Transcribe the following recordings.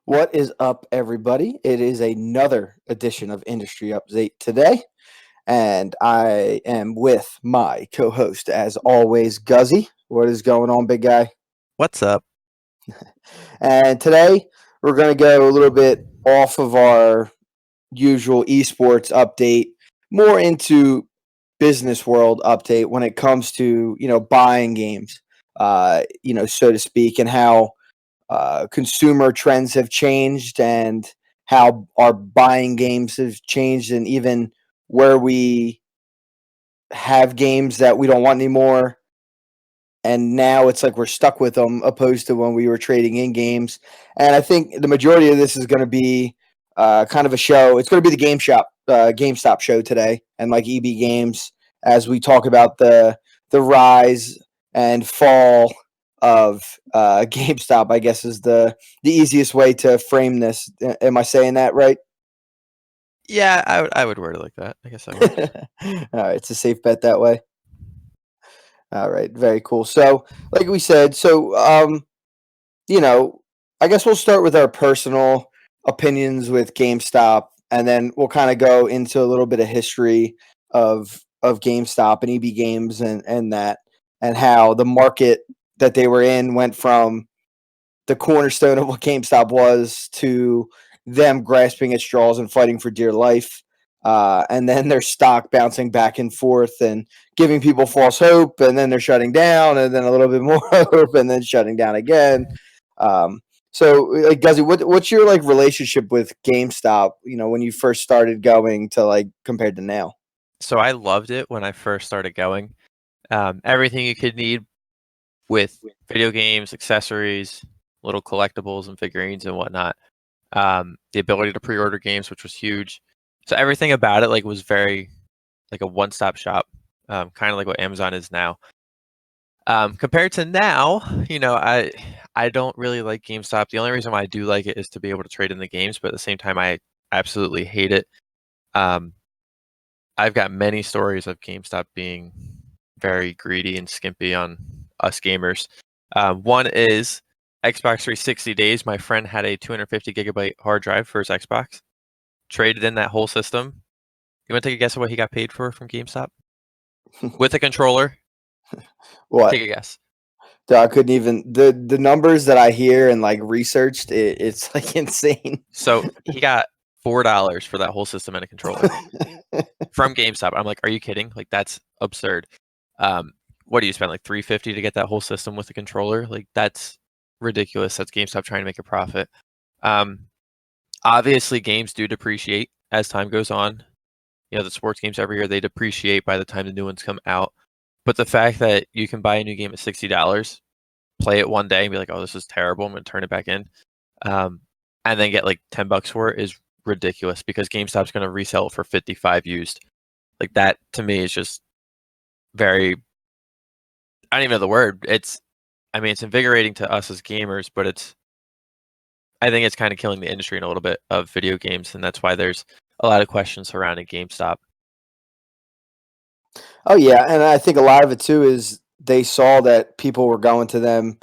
What is up, everybody? It is another edition of Industry Update today, and I am with my co-host, as always, Guzzy. What is going on, big guy? What's up? And today we're going to go a little bit off of our usual esports update, more into business world update when it comes to buying games, so to speak, and how consumer trends have changed and how our buying games have changed, and even where we have games that we don't want anymore. And now it's like we're stuck with them, opposed to when we were trading in games. And I think the majority of this is going to be kind of a show. It's going to be the GameStop show today, and like EB Games, as we talk about the rise and fall of GameStop. I guess is the easiest way to frame this. Am I saying that right? Yeah, I would word it like that. I guess I would. All right, it's a safe bet that way. All right, very cool. So, like we said, I guess we'll start with our personal opinions with GameStop, and then we'll kind of go into a little bit of history of GameStop and EB Games and that, and how the market that they were in went from the cornerstone of what GameStop was to them grasping at straws and fighting for dear life. And then their stock bouncing back and forth and giving people false hope, and then they're shutting down, and then a little bit more hope, and then shutting down again. So, like, Guzzy, what's your like relationship with GameStop? When you first started going to like compared to now. So I loved it when I first started going. Everything you could need with video games, accessories, little collectibles and figurines and whatnot. The ability to pre-order games, which was huge. So everything about it was very like a one-stop shop, kind of like what Amazon is now. Compared to now, I don't really like GameStop. The only reason why I do like it is to be able to trade in the games, but at the same time, I absolutely hate it. I've got many stories of GameStop being very greedy and skimpy on us gamers. One is Xbox 360 days. My friend had a 250 gigabyte hard drive for his Xbox, traded in that whole system. You want to take a guess at what he got paid for from GameStop? With a controller? What? Take a guess. I couldn't even the numbers that I hear and like researched. It's like insane. So he got $4 for that whole system and a controller from GameStop. I'm like, are you kidding? Like, that's absurd. What do you spend, like $350 to get that whole system with a controller? Like, that's ridiculous. That's GameStop trying to make a profit. Obviously, games do depreciate as time goes on. The sports games every year, they depreciate by the time the new ones come out. But the fact that you can buy a new game at $60, play it one day and be like, oh, this is terrible, I'm going to turn it back in, and then get like $10 for it is ridiculous, because GameStop's going to resell it for $55 used. Like, that to me is just very, I don't even know the word. It's invigorating to us as gamers, but I think it's kind of killing the industry in a little bit of video games, and that's why there's a lot of questions surrounding GameStop. Oh yeah, and I think a lot of it too is they saw that people were going to them,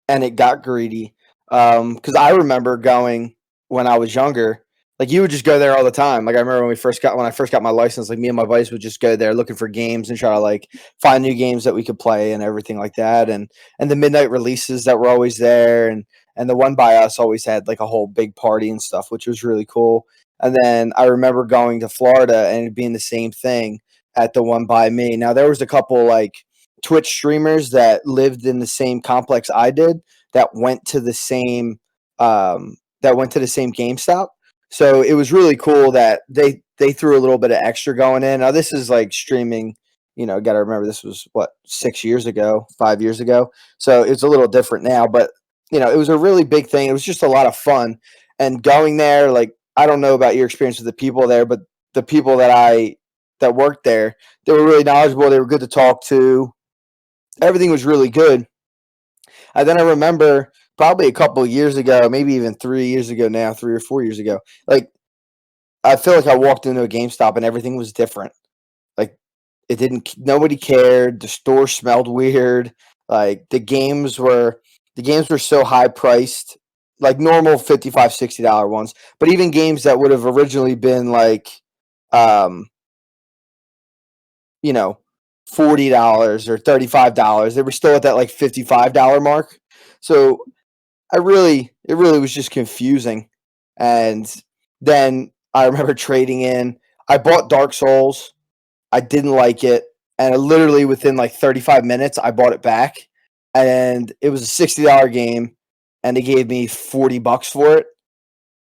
and it got greedy. Because I remember going when I was younger, like you would just go there all the time. Like I remember when I first got my license, like me and my buddies would just go there looking for games and try to like find new games that we could play and everything like that. And the midnight releases that were always there, and the one by us always had like a whole big party and stuff, which was really cool. And then I remember going to Florida and it being the same thing at the one by me. Now there was a couple like Twitch streamers that lived in the same complex I did that went to the same GameStop. So it was really cool that they threw a little bit of extra going in. Now this is like streaming, got to remember this was what 6 years ago, 5 years ago. So it's a little different now, but it was a really big thing. It was just a lot of fun, and going there, like I don't know about your experience with the people there, but the people that worked there, they were really knowledgeable. They were good to talk to. Everything was really good. And then I remember probably a couple of years ago, maybe even 3 years ago now, 3 or 4 years ago, like I feel like I walked into a GameStop and everything was different. Like nobody cared. The store smelled weird. Like the games were so high priced like normal $55, $60 ones, but even games that would have originally been like, you know, $40 or $35, they were still at that like $55 mark. So it really was just confusing. And then I remember trading in. I bought Dark Souls. I didn't like it, and literally within like 35 minutes, I bought it back, and it was a $60 game, and they gave me $40 for it,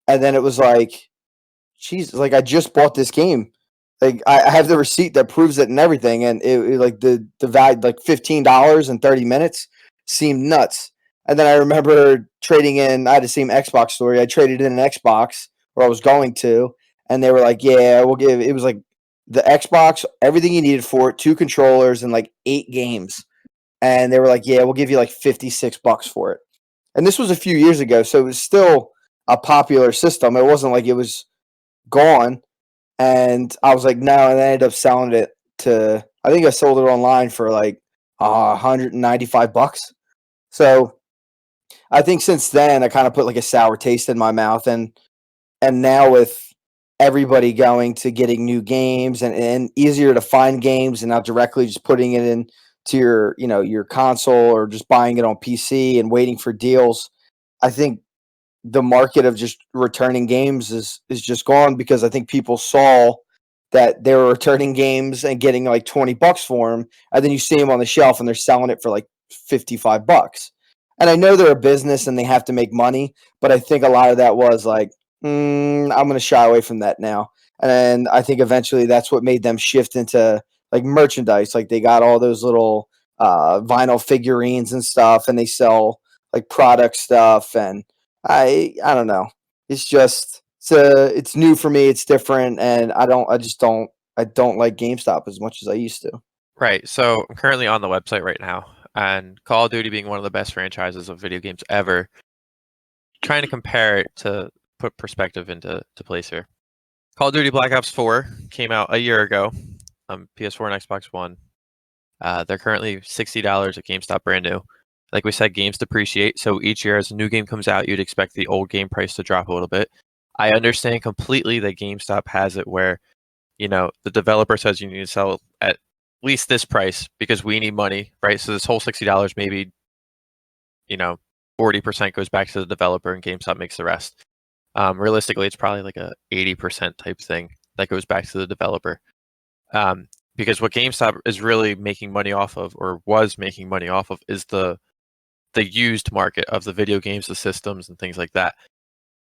and then it was like, Jesus, like I just bought this game. Like I have the receipt that proves it and everything, and it like the value like $15 in 30 minutes seemed nuts. And then I remember trading in. I had the same Xbox story. I traded in an Xbox, or I was going to, and they were like, "Yeah, we'll give." It was like the Xbox, everything you needed for it, 2 controllers, and like 8 games. And they were like, "Yeah, we'll give you like $56 for it." And this was a few years ago, so it was still a popular system. It wasn't like it was gone. And I was like, no, and I ended up selling it to, I think I sold it online for like $195. So I think since then I kind of put like a sour taste in my mouth, and now with everybody going to getting new games and easier to find games, and now directly just putting it in to your, your console, or just buying it on PC and waiting for deals, I think the market of just returning games is just gone, because I think people saw that they were returning games and getting like $20 for them, and then you see them on the shelf and they're selling it for like $55. And I know they're a business and they have to make money, but I think a lot of that was like, I'm going to shy away from that now. And I think eventually that's what made them shift into like merchandise. Like they got all those little vinyl figurines and stuff, and they sell like product stuff. And I don't know. It's just it's new for me. It's different, and I don't like GameStop as much as I used to. Right. So I'm currently on the website right now, and Call of Duty being one of the best franchises of video games ever, trying to compare it to put perspective into place here. Call of Duty Black Ops 4 came out a year ago on PS4 and Xbox One. They're currently $60 at GameStop brand new. Like we said, games depreciate, so each year as a new game comes out, you'd expect the old game price to drop a little bit. I understand completely that GameStop has it where, the developer says you need to sell at least this price because we need money, right? So this whole $60, maybe, 40% goes back to the developer and GameStop makes the rest. Realistically, it's probably like a 80% type thing that goes back to the developer. Because what GameStop is really making money off of, or was making money off of, is the used market of the video games, the systems, and things like that.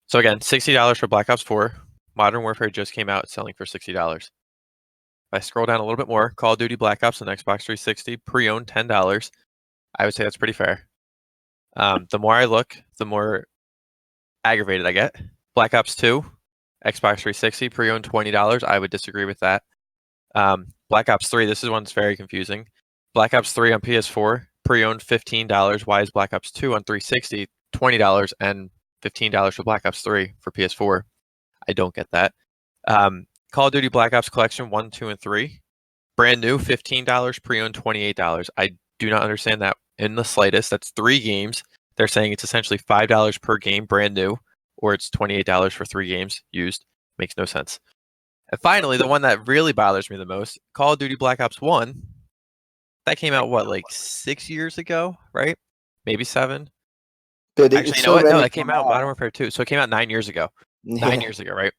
So again, $60 for Black Ops 4. Modern Warfare just came out, selling for $60. If I scroll down a little bit more, Call of Duty Black Ops on Xbox 360, pre-owned $10. I would say that's pretty fair. The more I look, the more aggravated I get. Black Ops 2, Xbox 360, pre-owned $20. I would disagree with that. Black Ops 3, this is one that's very confusing. Black Ops 3 on PS4, pre-owned $15. Why is Black Ops 2 on 360 $20 and $15 for Black Ops 3 for PS4? I don't get that. Call of Duty Black Ops Collection 1, 2, and 3, brand new $15, pre-owned $28. I do not understand that in the slightest. That's 3 games. They're saying it's essentially $5 per game brand new, or it's $28 for 3 games used. Makes no sense. And finally, the one that really bothers me the most, Call of Duty Black Ops 1, that came out, like 6 years ago, right? Maybe 7? Actually, you know what? No, that came out Modern Warfare 2. So it came out 9 years ago. 9 years ago, right?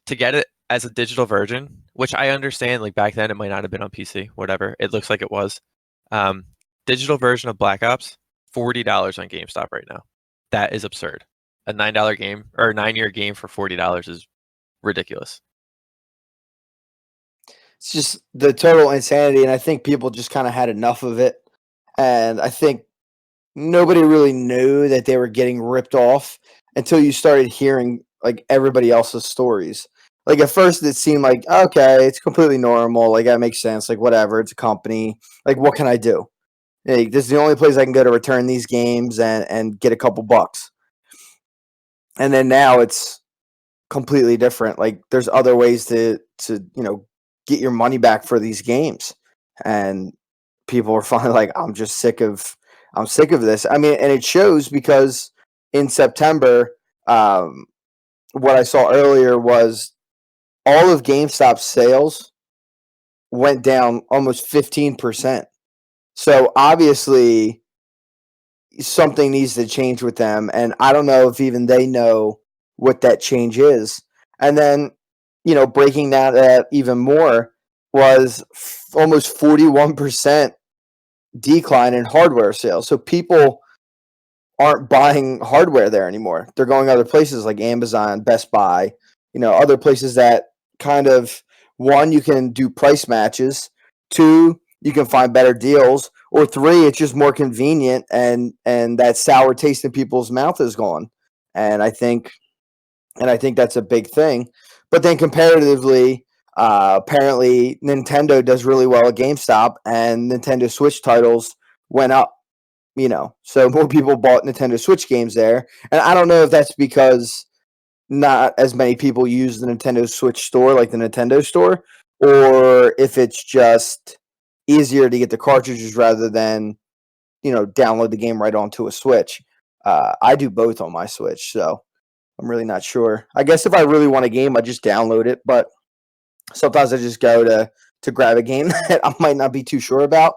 To get it as a digital version, which I understand, like back then it might not have been on PC, whatever. It looks like it was. Digital version of Black Ops, $40 on GameStop right now. That is absurd. A $9 game, or a 9-year game for $40 is ridiculous. It's just the total insanity, and I think people just kind of had enough of it. And I think nobody really knew that they were getting ripped off until you started hearing like everybody else's stories. Like at first it seemed like, okay, it's completely normal, like that makes sense, like whatever, it's a company, like what can I do? Like, this is the only place I can go to return these games and get a couple bucks. And then now it's completely different. Like there's other ways to get your money back for these games, and people are finally like, I'm sick of this. I mean, and it shows, because in September, what I saw earlier was all of GameStop's sales went down almost 15%. So obviously something needs to change with them, and I don't know if even they know what that change is. And then, breaking that even more was almost 41% decline in hardware sales. So people aren't buying hardware there anymore. They're going other places like Amazon, Best Buy, other places that kind of, one, you can do price matches, two, you can find better deals, or three, it's just more convenient, and that sour taste in people's mouth is gone. And I think that's a big thing. But then comparatively, apparently Nintendo does really well at GameStop, and Nintendo Switch titles went up. So more people bought Nintendo Switch games there. And I don't know if that's because not as many people use the Nintendo Switch store, like the Nintendo store, or if it's just easier to get the cartridges rather than, download the game right onto a Switch. I do both on my Switch, so I'm really not sure. I guess if I really want a game, I just download it, but sometimes I just go to grab a game that I might not be too sure about.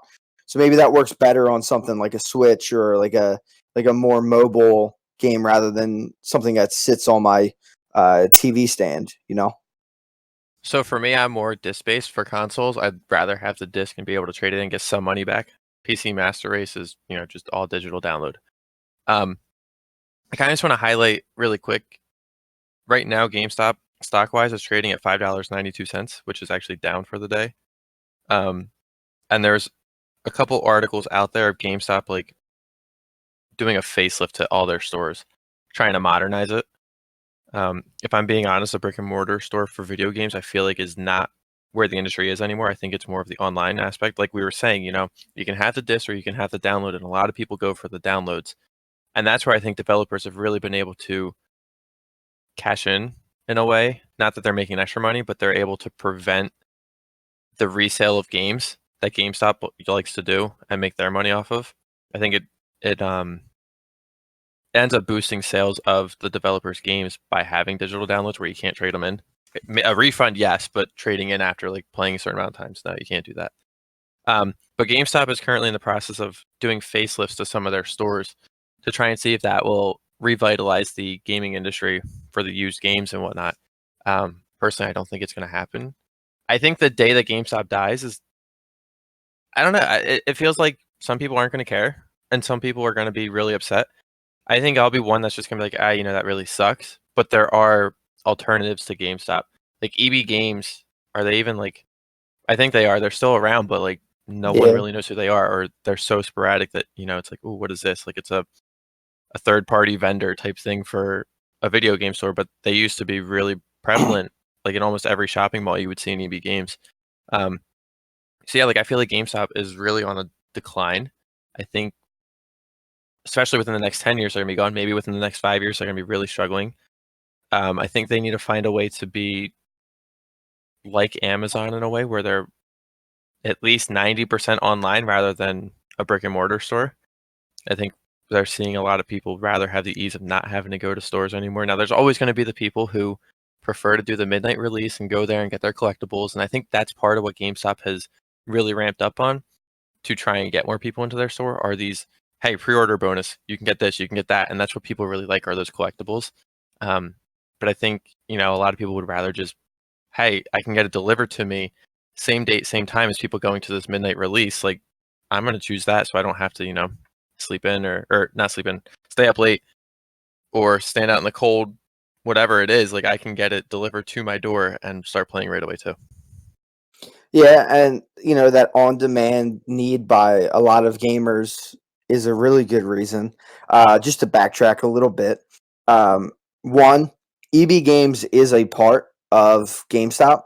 So maybe that works better on something like a Switch or like a more mobile game rather than something that sits on my TV stand. So for me, I'm more disc-based. For consoles, I'd rather have the disc and be able to trade it and get some money back. PC Master Race is, just all digital download. I kind of just want to highlight really quick. Right now, GameStop stock-wise is trading at $5.92, which is actually down for the day. And there's a couple articles out there of GameStop like doing a facelift to all their stores, trying to modernize it. If I'm being honest, a brick and mortar store for video games, I feel like is not where the industry is anymore. I think it's more of the online aspect. Like we were saying, you can have the disc or you can have the download, and a lot of people go for the downloads. And that's where I think developers have really been able to cash in a way. Not that they're making extra money, but they're able to prevent the resale of games that GameStop likes to do and make their money off of. I think it ends up boosting sales of the developers' games by having digital downloads where you can't trade them in. A refund, yes, but trading in after like playing a certain amount of times, no, you can't do that. But GameStop is currently in the process of doing facelifts to some of their stores to try and see if that will revitalize the gaming industry for the used games and whatnot. Personally, I don't think it's going to happen. I think the day that GameStop dies is, I don't know, it feels like some people aren't going to care and some people are going to be really upset. I think I'll be one that's just going to be like, that really sucks. But there are alternatives to GameStop. Like EB Games, are they even like, I think they are. They're still around, but like no one really knows who they are, or they're so sporadic that, it's like, oh, what is this? Like it's a third-party vendor type thing for a video game store, but they used to be really prevalent. Like in almost every shopping mall you would see an EB Games. So yeah, like I feel like GameStop is really on a decline. I think especially within the next 10 years they're going to be gone. Maybe within the next 5 years they're going to be really struggling. I think they need to find a way to be like Amazon in a way where they're at least 90% online rather than a brick and mortar store. I think they're seeing a lot of people rather have the ease of not having to go to stores anymore. Now, there's always going to be the people who prefer to do the midnight release and go there and get their collectibles. And I think that's part of what GameStop has really ramped up on to try and get more people into their store are these, hey, pre-order bonus, you can get this, you can get that. And that's what people really like are those collectibles. But I think, a lot of people would rather just, hey, I can get it delivered to me same date, same time as people going to this midnight release. Like, I'm going to choose that so I don't have to, sleep in or not sleep in, stay up late or stand out in the cold, whatever it is. Like, I can get it delivered to my door and start playing right away too. Yeah, and that on-demand need by a lot of gamers is a really good reason. Just to backtrack a little bit, one, EB Games is a part of GameStop.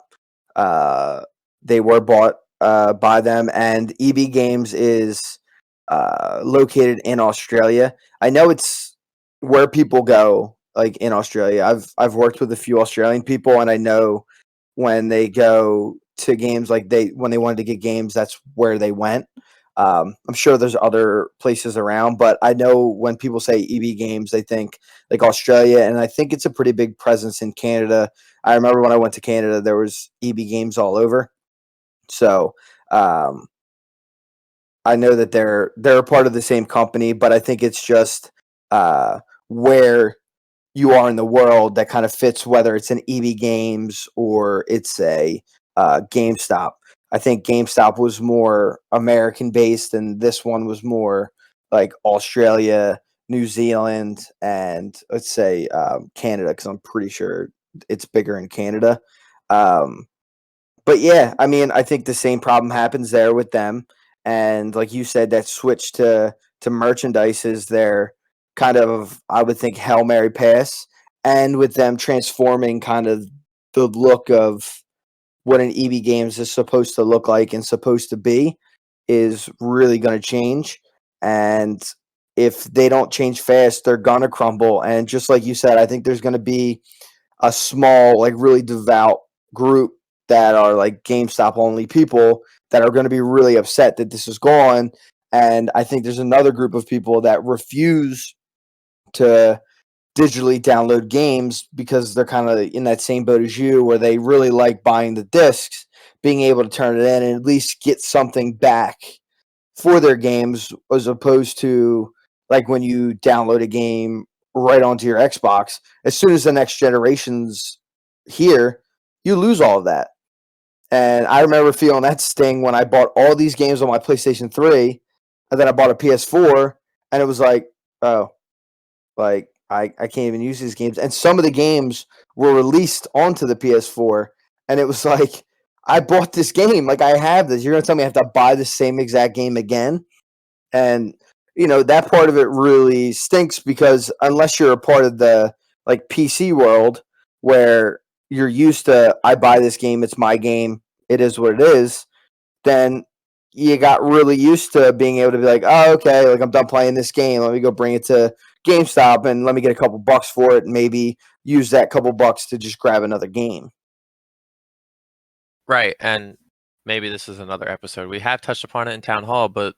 They were bought by them, and EB Games is located in Australia. I know it's where people go, like in Australia. I've worked with a few Australian people, and I know when they go to games, like when they wanted to get games, that's where they went. I'm sure there's other places around, but I know when people say EB Games, they think like Australia, and I think it's a pretty big presence in Canada. I remember when I went to Canada, there was EB Games all over. So I know that they're a part of the same company, but I think it's just where you are in the world that kind of fits whether it's an EB Games or it's a GameStop. I think GameStop was more American based, and this one was more like Australia, New Zealand, and let's say Canada, because I'm pretty sure it's bigger in Canada. Um, but yeah, I mean, I think the same problem happens there with them. And like you said, that switch to merchandise is their kind of, I would think, Hail Mary pass. And with them transforming kind of the look of what an EB Games is supposed to look like and supposed to be is really going to change. And if they don't change fast, they're going to crumble. And just like you said, I think there's going to be a small, like really devout group that are like GameStop only people that are going to be really upset that this is gone. And I think there's another group of people that refuse to digitally download games because they're kind of in that same boat as you, where they really like buying the discs, being able to turn it in and at least get something back for their games, as opposed to like when you download a game right onto your Xbox. As soon as the next generation's here, you lose all of that. And I remember feeling that sting when I bought all these games on my PlayStation 3, and then I bought a PS4, and it was like, oh, like I can't even use these games. And some of the games were released onto the PS4, and it was like, I bought this game, like I have this. You're gonna tell me I have to buy the same exact game again? And that part of it really stinks because unless you're a part of the like PC world where you're used to, I buy this game, it's my game, it is what it is, then you got really used to being able to be like, oh, okay, like I'm done playing this game, let me go bring it to GameStop and let me get a couple bucks for it and maybe use that couple bucks to just grab another game. Right, and maybe this is another episode. We have touched upon it in Town Hall, but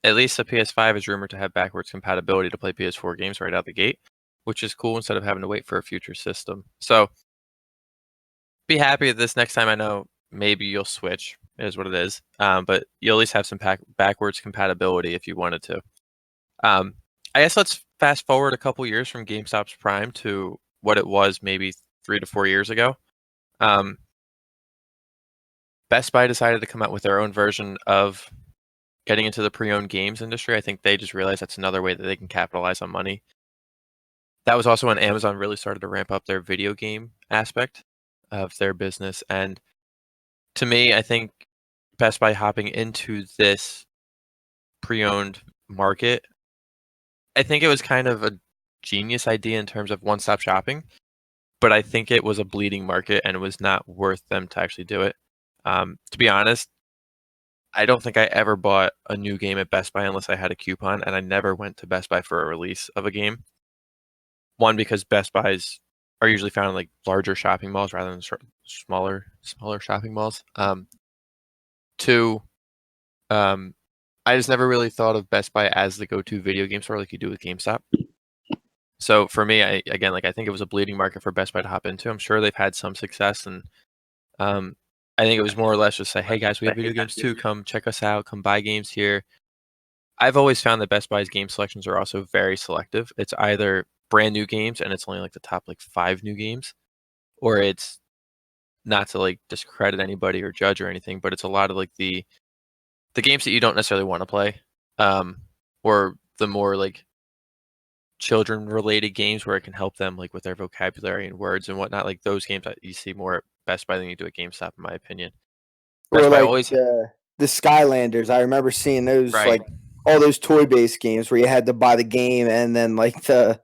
at least the PS5 is rumored to have backwards compatibility to play PS4 games right out the gate, which is cool instead of having to wait for a future system. So be happy that this next time. I know maybe you'll switch, is what it is, but you'll at least have some backwards compatibility if you wanted to. I guess let's fast forward a couple years from GameStop's prime to what it was maybe 3 to 4 years ago. Best Buy decided to come out with their own version of getting into the pre-owned games industry. I think they just realized that's another way that they can capitalize on money. That was also when Amazon really started to ramp up their video game aspect of their business. And to me, I think Best Buy hopping into this pre-owned market, I think it was kind of a genius idea in terms of one-stop shopping, but I think it was a bleeding market and it was not worth them to actually do it. To be honest, I don't think I ever bought a new game at Best Buy unless I had a coupon, and I never went to Best Buy for a release of a game. One, because Best Buys are usually found in like larger shopping malls rather than smaller shopping malls. Two, I just never really thought of Best Buy as the go-to video game store like you do with GameStop. So for me, I think it was a bleeding market for Best Buy to hop into. I'm sure they've had some success, and I think it was more or less just say, hey guys, we have video games too. Come check us out. Come buy games here. I've always found that Best Buy's game selections are also very selective. It's either brand new games and it's only like the top like 5 new games, or it's, not to like discredit anybody or judge or anything, but it's a lot of like the games that you don't necessarily want to play, or the more like children related games where it can help them like with their vocabulary and words and whatnot. Like those games that you see more at Best Buy than you do at GameStop, in my opinion. Or Best Buy like always the Skylanders. I remember seeing those, right. like all those toy based games where you had to buy the game and then like the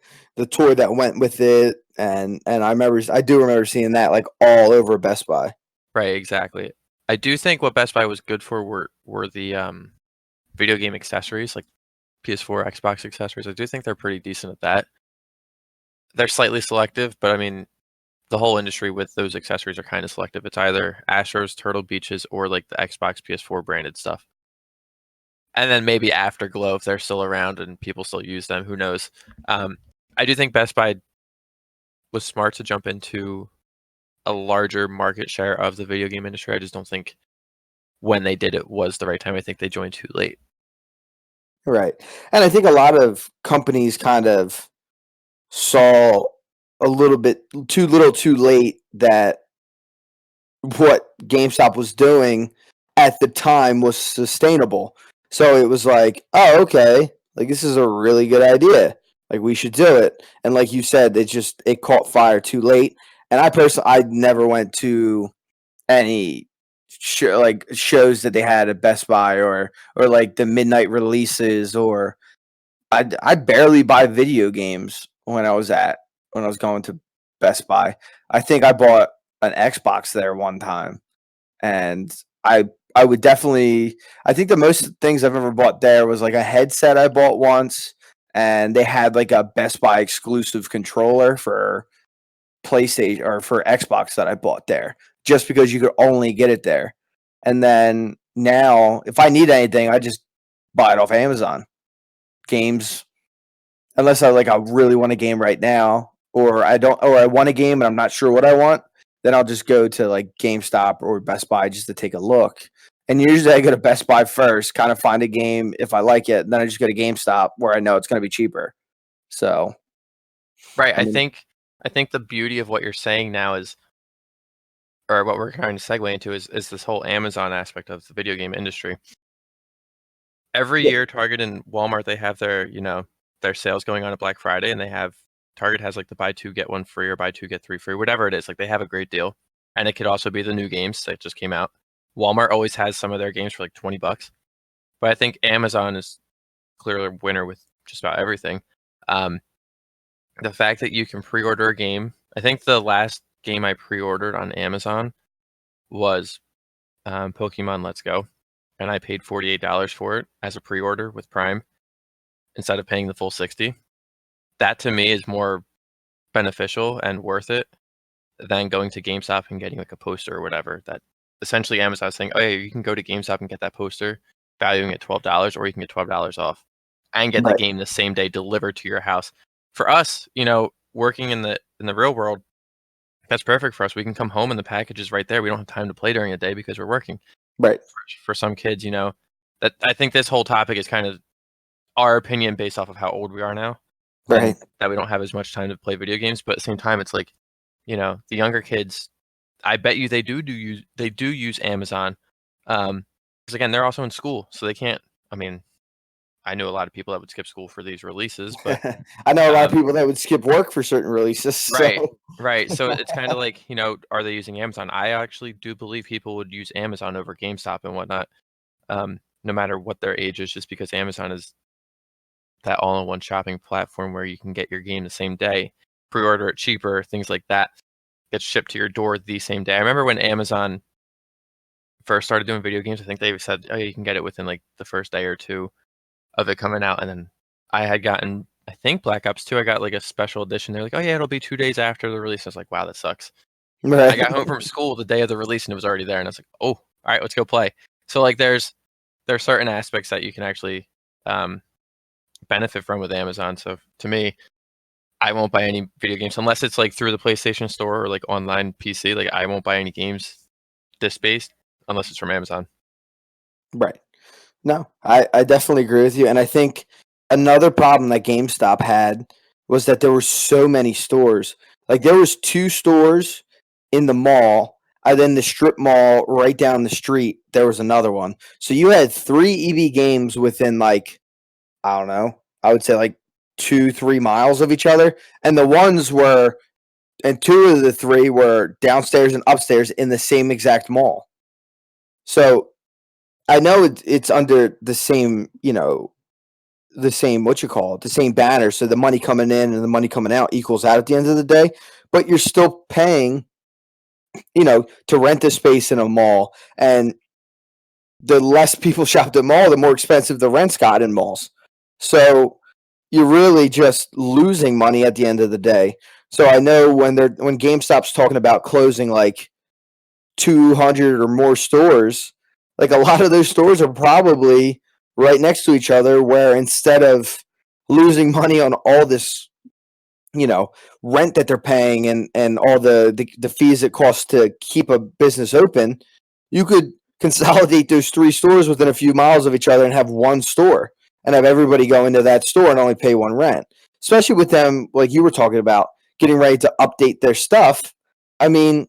toy that went with it. And I do remember seeing that like all over Best Buy. Right, exactly. I do think what Best Buy was good for were the video game accessories, like PS4, Xbox accessories. I do think they're pretty decent at that. They're slightly selective, but I mean, the whole industry with those accessories are kind of selective. It's either Astros, Turtle Beaches, or like the Xbox PS4 branded stuff. And then maybe Afterglow, if they're still around and people still use them, who knows? I do think Best Buy was smart to jump into a larger market share of the video game industry. I just don't think when they did it was the right time. I think they joined too late. Right. And I think a lot of companies kind of saw a little bit too little too late that what GameStop was doing at the time was sustainable. So it was like, oh, okay, like this is a really good idea. Like we should do it. And like you said, it caught fire too late. And I never went to any shows that they had at Best Buy or like the midnight releases or I barely buy video games when I was going to Best Buy. I think I bought an Xbox there one time, and I would definitely. I think the most things I've ever bought there was like a headset I bought once, and they had like a Best Buy exclusive controller for PlayStation or for Xbox that I bought there, just because you could only get it there. And then now, if I need anything, I just buy it off Amazon. Games, unless I really want a game right now, or I want a game and I'm not sure what I want, then I'll just go to like GameStop or Best Buy just to take a look. And usually I go to Best Buy first, kind of find a game if I like it, and then I just go to GameStop where I know it's going to be cheaper. So, right. I mean, I think the beauty of what you're saying now is, or what we're trying to segue into is this whole Amazon aspect of the video game industry. Every yeah, year, Target and Walmart, they have their their sales going on at Black Friday, and Target has like the buy two get one free or buy two get three free, whatever it is. Like they have a great deal, and it could also be the new games that just came out. Walmart always has some of their games for like $20, but I think Amazon is clearly a winner with just about everything. The fact that you can pre-order a game, I think the last game I pre-ordered on Amazon was Pokemon Let's Go, and I paid $48 for it as a pre-order with Prime instead of paying the full 60. That to me is more beneficial and worth it than going to GameStop and getting like a poster or whatever. That essentially Amazon is saying, oh yeah, you can go to GameStop and get that poster, valuing it $12, or you can get $12 off and get the right, game the same day delivered to your house. For us, working in the real world, that's perfect for us. We can come home and the package is right there. We don't have time to play during the day because we're working. right, For some kids, that I think this whole topic is kind of our opinion based off of how old we are now, and right, that we don't have as much time to play video games. But at the same time, it's like, the younger kids, I bet you they do use Amazon, because again, they're also in school, so they can't. I mean, I knew a lot of people that would skip school for these releases, but I know a lot of um, people that would skip work for certain releases. right, So, right. So it's kind of like, are they using Amazon? I actually do believe people would use Amazon over GameStop and whatnot, no matter what their age is, just because Amazon is that all-in-one shopping platform where you can get your game the same day, pre-order it cheaper, things like that, gets shipped to your door the same day. I remember when Amazon first started doing video games, I think they said, oh, you can get it within like the first day or two of it coming out. And then I had gotten, I think Black Ops 2, I got like a special edition. They're like, oh yeah, it'll be 2 days after the release. I was like, wow, that sucks. I right, got home from school the day of the release and it was already there. And I was like, oh, all right, let's go play. So like there are certain aspects that you can actually benefit from with Amazon. So to me, I won't buy any video games unless it's like through the PlayStation Store or like online PC. Like I won't buy any games disc-based unless it's from Amazon. right. No, I definitely agree with you. And I think another problem that GameStop had was that there were so many stores. Like there was 2 stores in the mall, and then the strip mall right down the street, there was another one. So you had 3 EB Games within like, I don't know, I would say like 2-3 miles of each other. And and 2 of the 3 were downstairs and upstairs in the same exact mall. So I know it's under the same, the same the same banner. So the money coming in and the money coming out equals out at the end of the day. But you're still paying, to rent a space in a mall, and the less people shopped at mall, the more expensive the rents got in malls. So you're really just losing money at the end of the day. So I know when GameStop's talking about closing like 200 or more stores, like a lot of those stores are probably right next to each other, where instead of losing money on all this, rent that they're paying and all the fees it costs to keep a business open, you could consolidate those 3 stores within a few miles of each other and have one store and have everybody go into that store and only pay one rent. Especially with them, like you were talking about, getting ready to update their stuff. I mean,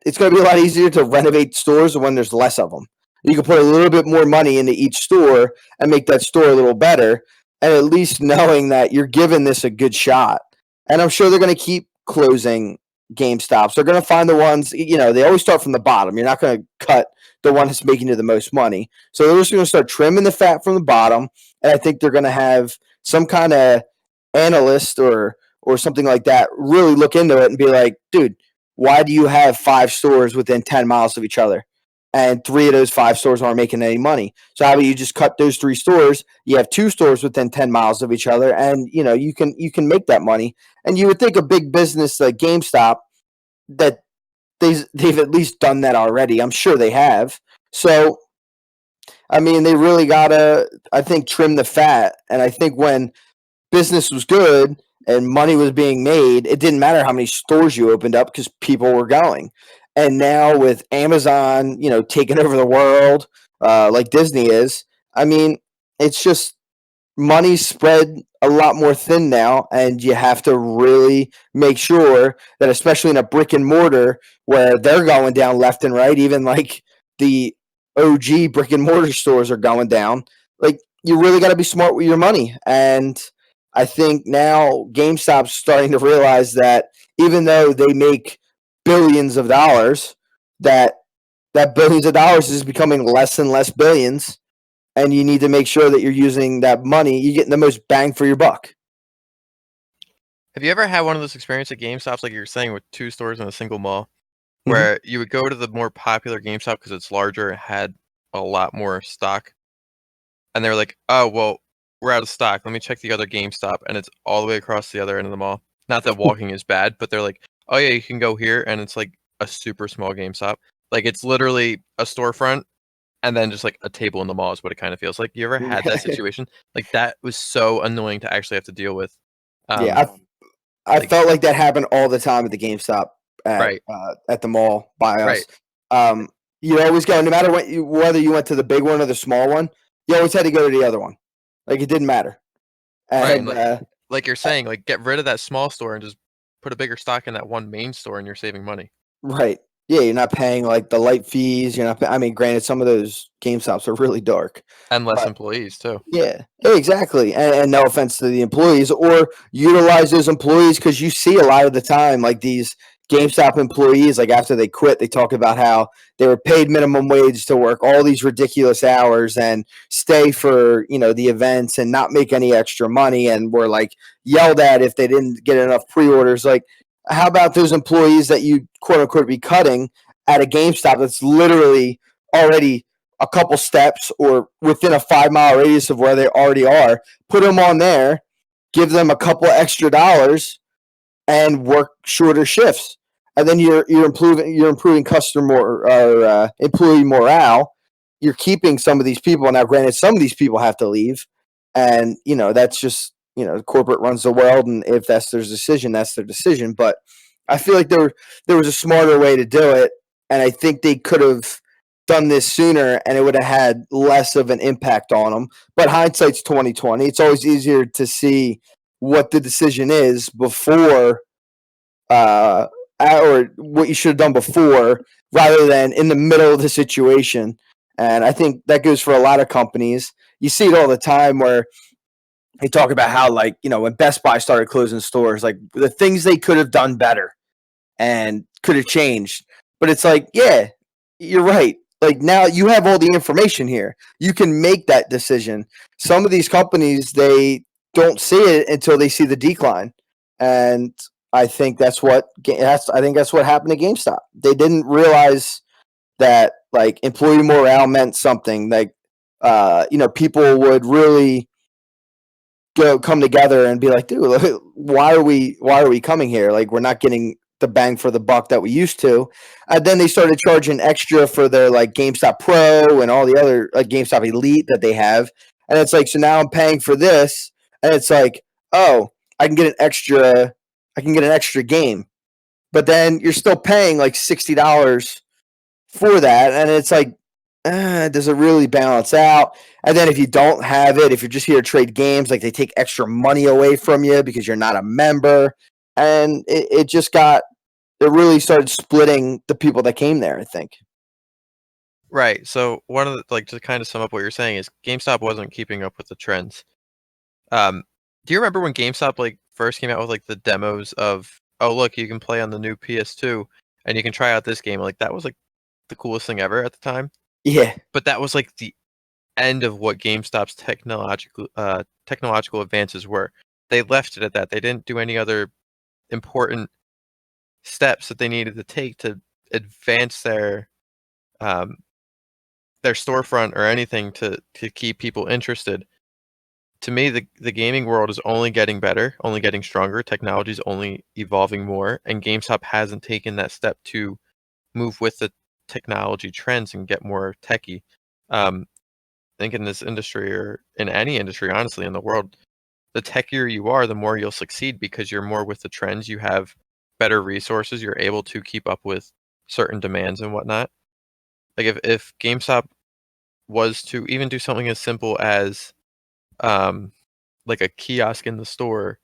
it's going to be a lot easier to renovate stores when there's less of them. You can put a little bit more money into each store and make that store a little better, and at least knowing that you're giving this a good shot. And I'm sure they're going to keep closing GameStops. They're going to find the ones, they always start from the bottom. You're not going to cut the one that's making you the most money. So they're just going to start trimming the fat from the bottom, and I think they're going to have some kind of analyst or something like that really look into it and be like, dude, why do you have 5 stores within 10 miles of each other? And 3 of those 5 stores aren't making any money. So how about you just cut those 3 stores? You have 2 stores within 10 miles of each other, and you can make that money. And you would think a big business like GameStop that they've at least done that already. I'm sure they have. So I mean, they really gotta, I think, trim the fat. And I think when business was good and money was being made, it didn't matter how many stores you opened up because people were going. And now with Amazon, taking over the world, like Disney is, I mean, it's just money's spread a lot more thin now, and you have to really make sure that, especially in a brick and mortar where they're going down left and right, even like the OG brick and mortar stores are going down. Like, you really got to be smart with your money. And I think now GameStop's starting to realize that even though they make billions of dollars, that billions of dollars is becoming less and less billions, and you need to make sure that you're using that money, you're getting the most bang for your buck. Have you ever had one of those experiences at GameStops, like you were saying, with 2 stores in a single mall, Mhm. where you would go to the more popular GameStop because it's larger and had a lot more stock, and they were like, "Oh, well, we're out of stock. Let me check the other GameStop," and it's all the way across the other end of the mall. Not that walking is bad, but they're like, "Oh yeah, you can go here," and it's like a super small GameStop. Like, it's literally a storefront and then just like a table in the mall is what it kind of feels like. You ever had that situation? Like, that was so annoying to actually have to deal with. Yeah, I Like, felt like that happened all the time at the GameStop right, at the mall by right. us. You always go, no matter whether you went to the big one or the small one, you always had to go to the other one. Like, it didn't matter. Right, and And like you're saying, like, get rid of that small store and just put a bigger stock in that one main store, and you're saving money right, yeah, you're not paying like the light fees. You're not. I mean, granted, some of those GameStops are really dark, and less but employees too. yeah, exactly. And no offense to the employees, or utilize those employees, because you see a lot of the time, like these GameStop employees, like after they quit, they talk about how they were paid minimum wage to work all these ridiculous hours and stay for the events and not make any extra money, and were like yelled at if they didn't get enough pre-orders. Like, how about those employees that you quote unquote be cutting at a GameStop that's literally already a couple steps or within a 5-mile radius of where they already are, put them on there, give them a couple extra dollars, and work shorter shifts. And then you're improving customer or employee morale. You're keeping some of these people. Now, granted, some of these people have to leave, and that's just corporate runs the world, and if that's their decision, that's their decision. But I feel like there was a smarter way to do it, and I think they could have done this sooner, and it would have had less of an impact on them. But hindsight's 2020. It's always easier to see what the decision is before, uh, or what you should have done before, rather than in the middle of the situation. And I think that goes for a lot of companies. You see it all the time where they talk about how, like, when Best Buy started closing stores, like the things they could have done better and could have changed. But it's like, yeah, you're right. Like, now you have all the information here. You can make that decision. Some of these companies, they don't see it until they see the decline. And I think that's what happened to GameStop. They didn't realize that, like, employee morale meant something. Like, people would really come together and be like, dude, why are we coming here? Like, we're not getting the bang for the buck that we used to. And then they started charging extra for their like GameStop Pro and all the other like GameStop Elite that they have. And it's like, so now I'm paying for this, and it's like, oh, I can get an extra game. But then you're still paying like $60 for that, and it's like, does it really balance out? And then if you don't have it, if you're just here to trade games, like they take extra money away from you because you're not a member, and it really started splitting the people that came there, I think. Right. So one of the like to kind of sum up what you're saying is GameStop wasn't keeping up with the trends. Do you remember when GameStop like first came out with like the demos of, oh look, you can play on the new PS2 and you can try out this game? Like that was like the coolest thing ever at the time. Yeah. But that was like the end of what GameStop's technological advances were. They left it at that. They didn't do any other important steps that they needed to take to advance um, their storefront or anything to keep people interested. To me, the gaming world is only getting better, only getting stronger. Technology is only evolving more, and GameStop hasn't taken that step to move with the technology trends and get more techy. I think in this industry or in any industry, honestly, in the world, the techier you are, the more you'll succeed because you're more with the trends. You have better resources. You're able to keep up with certain demands and whatnot. Like if GameStop was to even do something as simple as um, like a kiosk in the store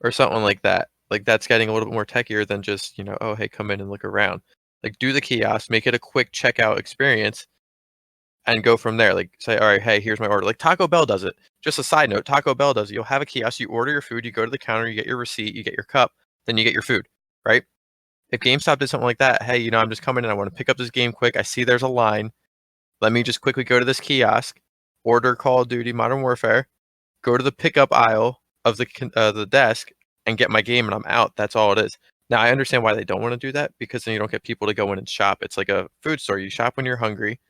or something like that. Like that's getting a little bit more techier than just, oh, hey, come in and look around. Like do the kiosk, make it a quick checkout experience and go from there. Like say, all right, hey, here's my order. Like Taco Bell does it. Just a side note, Taco Bell does it. You'll have a kiosk, you order your food, you go to the counter, you get your receipt, you get your cup, then you get your food, right? If GameStop did something like that, hey, I'm just coming in, I want to pick up this game quick. I see there's a line. Let me just quickly go to this kiosk, order Call of Duty Modern Warfare, go to the pickup aisle of the desk and get my game and I'm out. That's all it is. Now I understand why they don't want to do that because then you don't get people to go in and shop. It's like a food store. You shop when you're hungry.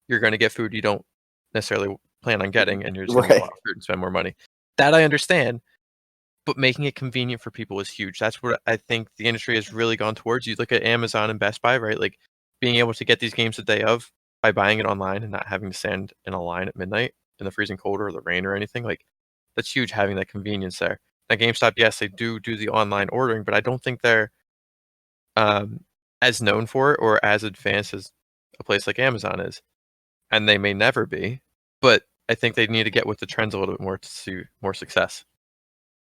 You're going to get food you don't necessarily plan on getting, and you're just going to get a lot of food and spend more money. That I understand, but making it convenient for people is huge. That's what I think the industry has really gone towards. You look at Amazon and Best Buy, right? Like being able to get these games the day of by buying it online and not having to stand in a line at midnight in the freezing cold or the rain or anything. Like that's huge, having that convenience there. Now GameStop, yes, they do the online ordering, but I don't think they're as known for it or as advanced as a place like Amazon is. And they may never be, but I think they need to get with the trends a little bit more to see more success.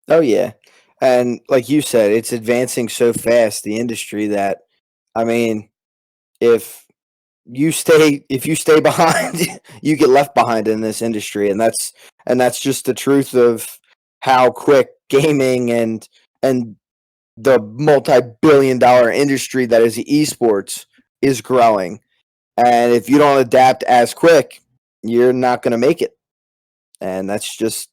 Oh yeah. And like you said, it's advancing so fast, the industry, that I mean, if if you stay behind, you get left behind in this industry, and that's just the truth of how quick gaming and the multi-billion-dollar industry that is esports is growing. And if you don't adapt as quick, you're not going to make it. And that's just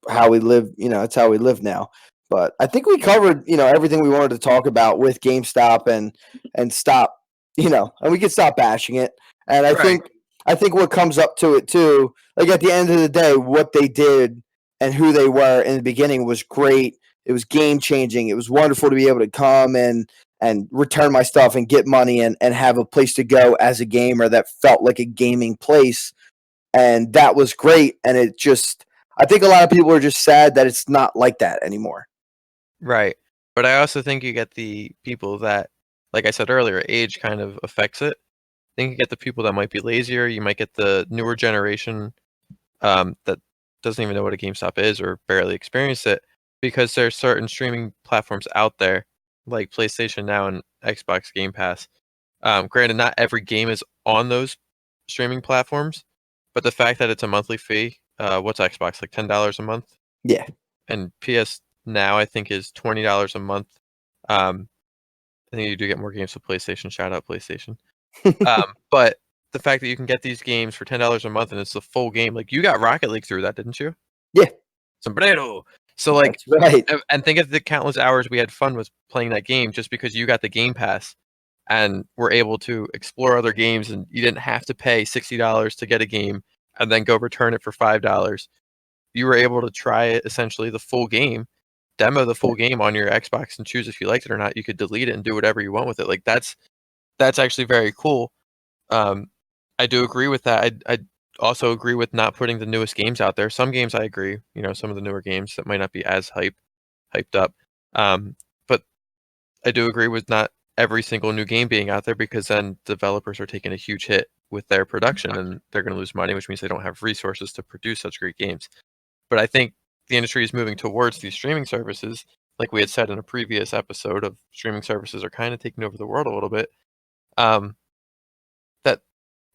how we live. It's how we live now. But I think we covered everything we wanted to talk about with GameStop and stop and we could stop bashing it. And Right. I think what comes up to it too, like at the end of the day, what they did and who they were in the beginning was great. It was game changing. It was wonderful to be able to come and return my stuff and get money and have a place to go as a gamer that felt like a gaming place. And that was great. And I think a lot of people are just sad that it's not like that anymore. Right. But I also think you get the people that, like I said earlier, age kind of affects it. I think you get the people that might be lazier. You might get the newer generation that doesn't even know what a GameStop is or barely experienced it because there's certain streaming platforms out there like PlayStation Now and Xbox Game Pass. Granted, not every game is on those streaming platforms, but the fact that it's a monthly fee, what's Xbox, like $10 a month? Yeah. And PS Now, I think, is $20 a month. Um, I think you do get more games with PlayStation. Shout out PlayStation. But the fact that you can get these games for $10 a month and it's the full game, like you got Rocket League through that, didn't you? Yeah. Sombrero. So like, That's right. and think of the countless hours we had fun with playing that game just because you got the Game Pass and were able to explore other games and you didn't have to pay $60 to get a game and then go return it for $5. You were able to try it essentially the full game demo the full game on your Xbox and choose if you liked it or not. You could delete it and do whatever you want with it. Like that's actually very cool. I do agree with that. I also agree with not putting the newest games out there. Some games I agree, some of the newer games that might not be as hyped up. But I do agree with not every single new game being out there, because then developers are taking a huge hit with their production and they're going to lose money, which means they don't have resources to produce such great games. But I think the industry is moving towards these streaming services. Like we had said in a previous episode, of streaming services are kind of taking over the world a little bit. That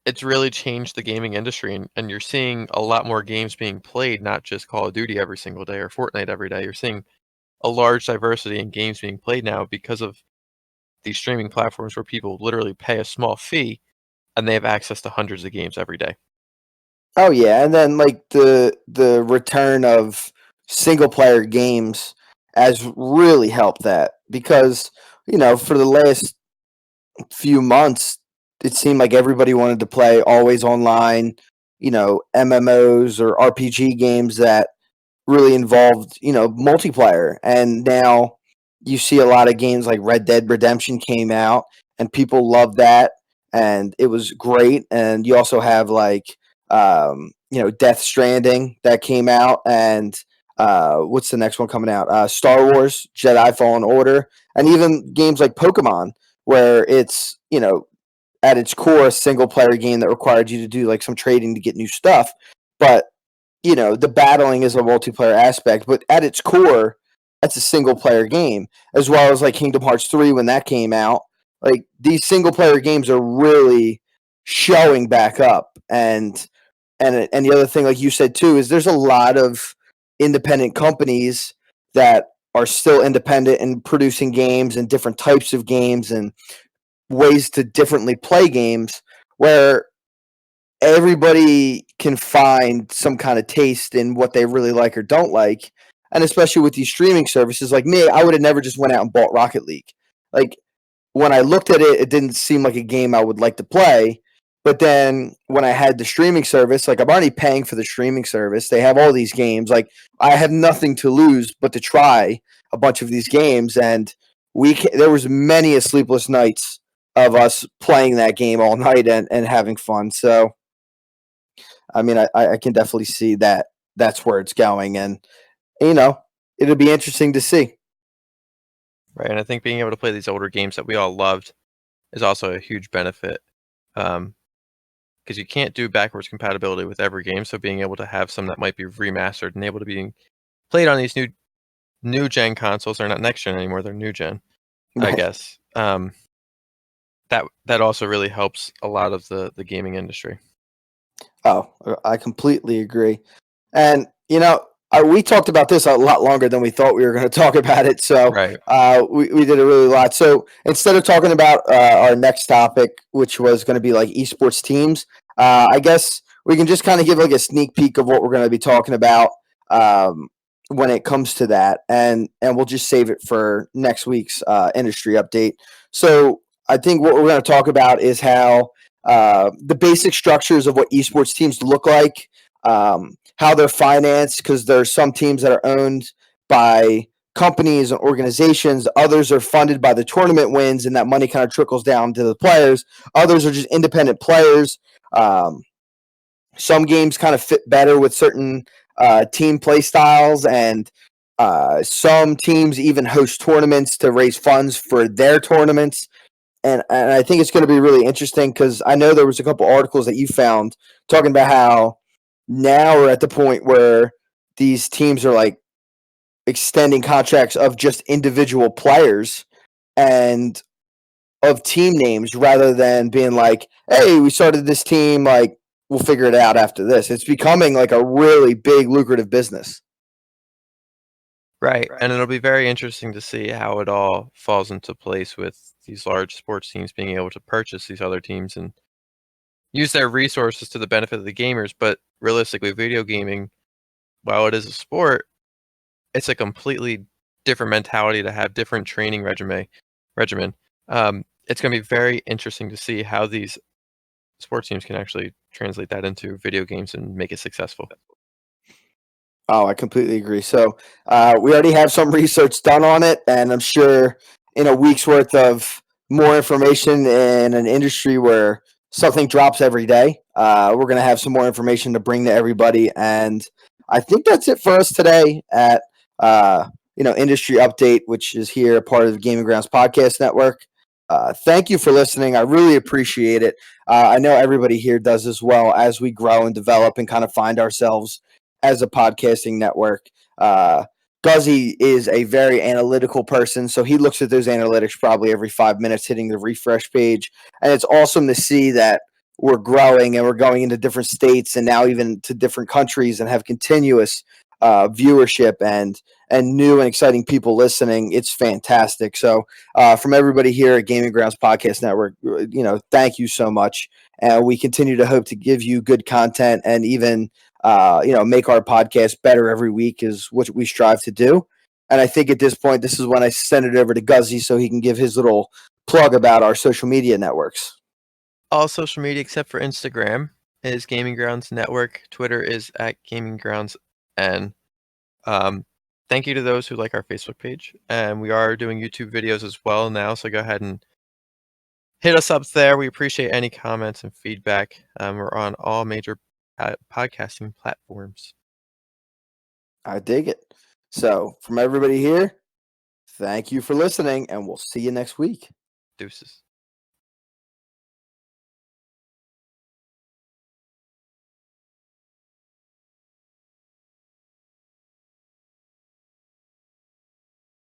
it's really changed the gaming industry, and you're seeing a lot more games being played, not just Call of Duty every single day or Fortnite every day. You're seeing a large diversity in games being played now because of these streaming platforms, where people literally pay a small fee and they have access to hundreds of games every day. Oh yeah, and then like the return of single player games has really helped that, because for the last few months it seemed like everybody wanted to play always online, MMOs or RPG games that really involved, multiplayer. And now you see a lot of games like Red Dead Redemption came out and people love that and it was great. And you also have like, Death Stranding that came out, and what's the next one coming out? Star Wars Jedi Fallen Order, and even games like Pokemon, where it's, at its core, a single player game that required you to do like some trading to get new stuff. But the battling is a multiplayer aspect, but at its core, that's a single player game, as well as like Kingdom Hearts 3 when that came out. Like these single player games are really showing back up. And the other thing, like you said too, is there's a lot of independent companies that are still independent and producing games and different types of games and ways to differently play games, where everybody can find some kind of taste in what they really like or don't like. And especially with these streaming services, like me, I would have never just went out and bought Rocket League. Like when I looked at it, it didn't seem like a game I would like to play. But then when I had the streaming service, like I'm already paying for the streaming service. They have all these games. Like I have nothing to lose but to try a bunch of these games. And there was many a sleepless nights of us playing that game all night and having fun. So I mean, I can definitely see that that's where it's going, and it'll be interesting to see. Right. And I think being able to play these older games that we all loved is also a huge benefit. Because you can't do backwards compatibility with every game. So being able to have some that might be remastered and able to be played on these new gen consoles, they're not next gen anymore, they're new gen, I Right. guess. That also really helps a lot of the gaming industry. Oh, I completely agree. And we talked about this a lot longer than we thought we were going to talk about it. So Right. we did a really lot. So instead of talking about our next topic, which was going to be like esports teams, I guess we can just kind of give like a sneak peek of what we're going to be talking about when it comes to that, and we'll just save it for next week's industry update. So I think what we're going to talk about is how the basic structures of what esports teams look like, how they're financed, because there are some teams that are owned by companies and organizations. Others are funded by the tournament wins, and that money kind of trickles down to the players. Others are just independent players. Some games kind of fit better with certain team play styles, and some teams even host tournaments to raise funds for their tournaments. And I think it's going to be really interesting, because I know there was a couple articles that you found talking about how now we're at the point where these teams are like extending contracts of just individual players and of team names, rather than being like, hey, we started this team, like we'll figure it out after this. It's becoming like a really big lucrative business. Right. And it'll be very interesting to see how it all falls into place with these large sports teams being able to purchase these other teams and use their resources to the benefit of the gamers. But realistically, video gaming, while it is a sport, it's a completely different mentality to have different training regimen. It's going to be very interesting to see how these sports teams can actually translate that into video games and make it successful. Oh, I completely agree. So we already have some research done on it, and I'm sure in a week's worth of more information in an industry where something drops every day, we're going to have some more information to bring to everybody. And I think that's it for us today at Industry Update, which is here part of the Gaming Grounds Podcast Network. Thank you for listening. I really appreciate it. I know everybody here does as well as we grow and develop and kind of find ourselves as a podcasting network. Guzzy is a very analytical person, so he looks at those analytics probably every 5 minutes, hitting the refresh page. And it's awesome to see that we're growing and we're going into different states and now even to different countries and have continuous viewership and new and exciting people listening. It's fantastic. So from everybody here at Gaming Grounds Podcast Network, thank you so much. And we continue to hope to give you good content and even make our podcast better every week is what we strive to do. And I think at this point, this is when I send it over to Guzzy so he can give his little plug about our social media networks. All social media except for Instagram is Gaming Grounds Network. Twitter is at Gaming Grounds N. Thank you to those who like our Facebook page. And we are doing YouTube videos as well now, so go ahead and hit us up there. We appreciate any comments and feedback. We're on all major podcasting platforms. I dig it. So from everybody here, thank you for listening, and we'll see you next week. Deuces.